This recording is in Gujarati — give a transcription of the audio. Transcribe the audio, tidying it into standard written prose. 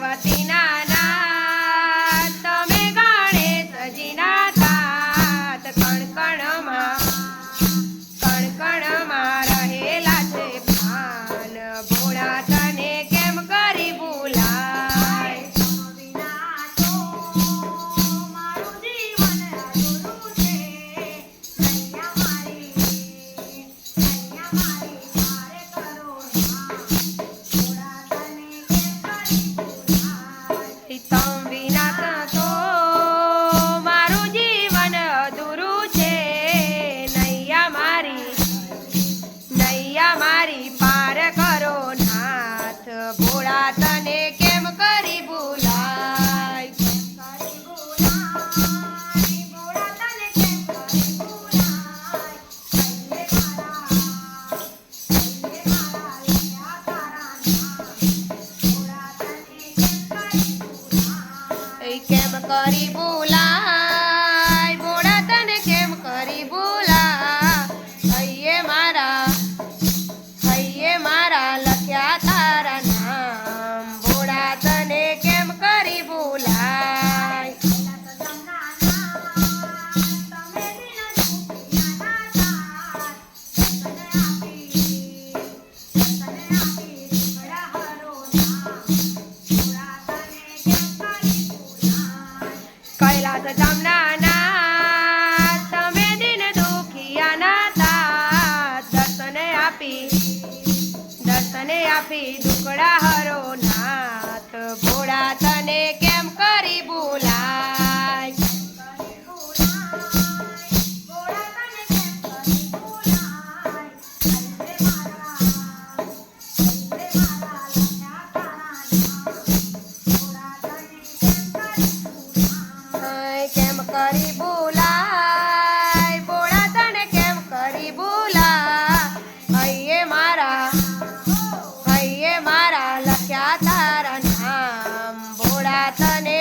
પાર્વતીના નાથ તમે ગણેશજીના તાત કણકણમાં રહેલા છે ભાન ભોળા તને કેમ કરી ભૂલાય તમ વિના તો મારું જીવન અધૂરું છે નૈયા મારી પાર કરો નાથ ભોળા તને કેમ કરી ભૂલાય કેમ કરી ભૂલાય ભોળા તને કેમ કરી ભૂલાય હૈયે મારા લખ્યા તારા નામ ભોળા તને કેમ કરી ભૂલાય કૈલાસ ધામના નાથ તમે દિન દુખિયાના તાત દર્શને આપી દુખડા હરો નાથ ભોળા તને કેમ કરી ભૂલાય કેમ કરી ભૂલાય ભોળા તને કેમ કરી ભૂલાય હૈયે મારા લખ્યા તારા નામ ભોળા તને